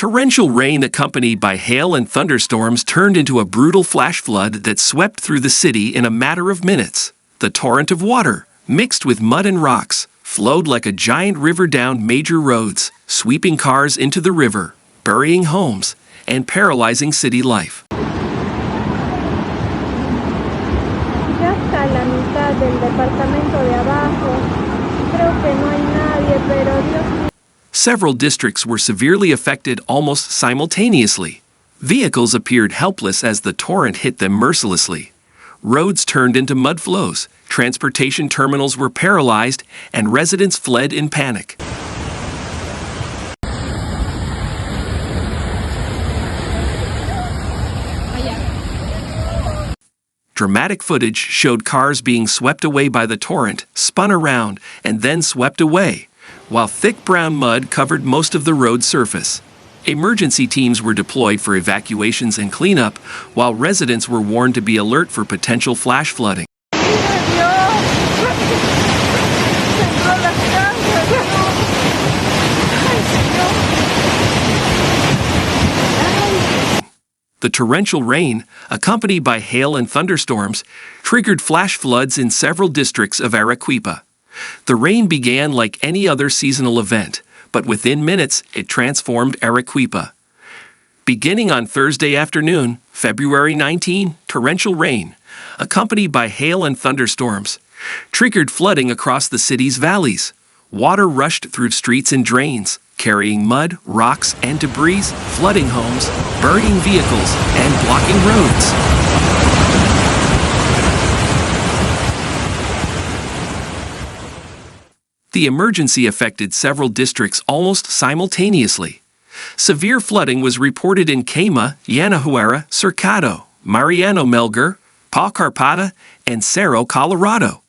Torrential rain accompanied by hail and thunderstorms turned into a brutal flash flood that swept through the city in a matter of minutes. The torrent of water, mixed with mud and rocks, flowed like a giant river down major roads, sweeping cars into the river, burying homes, and paralyzing city life. Ya está la mitad del departamento de abajo. Creo que no hay nadie, pero Dios mío. Several districts were severely affected almost simultaneously. Vehicles appeared helpless as the torrent hit them mercilessly. Roads turned into mud flows, transportation terminals were paralyzed, and residents fled in panic. Dramatic footage showed cars being swept away by the torrent, spun around, and then swept away, while thick brown mud covered most of the road surface. Emergency teams were deployed for evacuations and cleanup, while residents were warned to be alert for potential flash flooding. The torrential rain, accompanied by hail and thunderstorms, triggered flash floods in several districts of Arequipa. The rain began like any other seasonal event, but within minutes it transformed Arequipa. Beginning on Thursday afternoon, February 19, torrential rain, accompanied by hail and thunderstorms, triggered flooding across the city's valleys. Water rushed through streets and drains, carrying mud, rocks, and debris, flooding homes, burying vehicles, and blocking roads. The emergency affected several districts almost simultaneously. Severe flooding was reported in Quema, Yanahuara, Cercado, Mariano Melgar, Pa Carpata, and Cerro Colorado.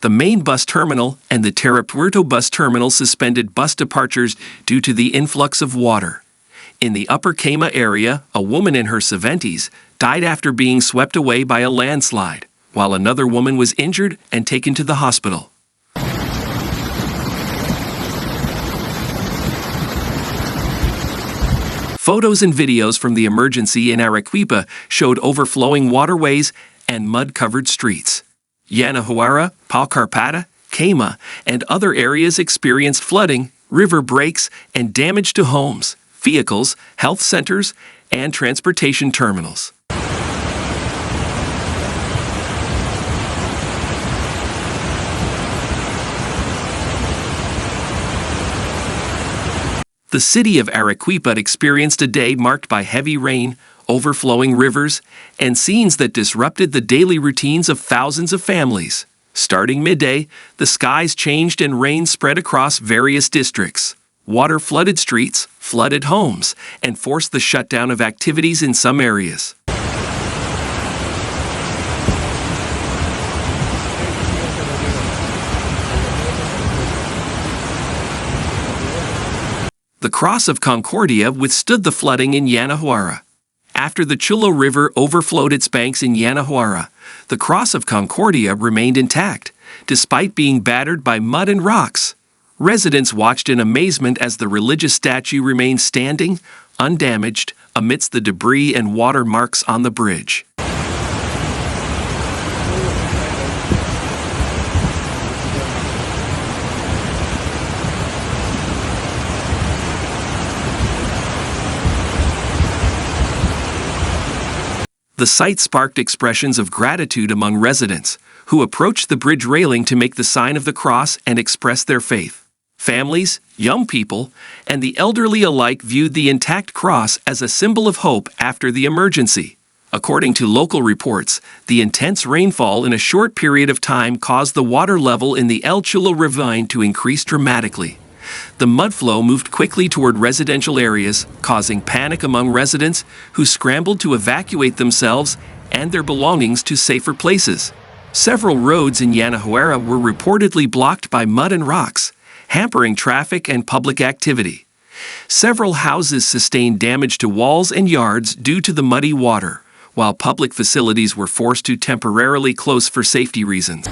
The main bus terminal and the Terrapuerto bus terminal suspended bus departures due to the influx of water. In the Upper Quema area, a woman in her 70s died after being swept away by a landslide, while another woman was injured and taken to the hospital. Photos and videos from the emergency in Arequipa showed overflowing waterways and mud-covered streets. Yanahuara, Pa Carpata, Quema, and other areas experienced flooding, river breaks, and damage to homes, vehicles, health centers, and transportation terminals. The city of Arequipa experienced a day marked by heavy rain, overflowing rivers, and scenes that disrupted the daily routines of thousands of families. Starting midday, the skies changed and rain spread across various districts. Water flooded streets, flooded homes, and forced the shutdown of activities in some areas. The Cross of Concordia withstood the flooding in Yanahuara. After the Chulo River overflowed its banks in Yanahuara, the Cross of Concordia remained intact, despite being battered by mud and rocks. Residents watched in amazement as the religious statue remained standing, undamaged, amidst the debris and water marks on the bridge. The sight sparked expressions of gratitude among residents, who approached the bridge railing to make the sign of the cross and express their faith. Families, young people, and the elderly alike viewed the intact cross as a symbol of hope after the emergency. According to local reports, the intense rainfall in a short period of time caused the water level in the El Chulo ravine to increase dramatically. The mud flow moved quickly toward residential areas, causing panic among residents who scrambled to evacuate themselves and their belongings to safer places. Several roads in Yanahuara were reportedly blocked by mud and rocks, hampering traffic and public activity. Several houses sustained damage to walls and yards due to the muddy water, while public facilities were forced to temporarily close for safety reasons.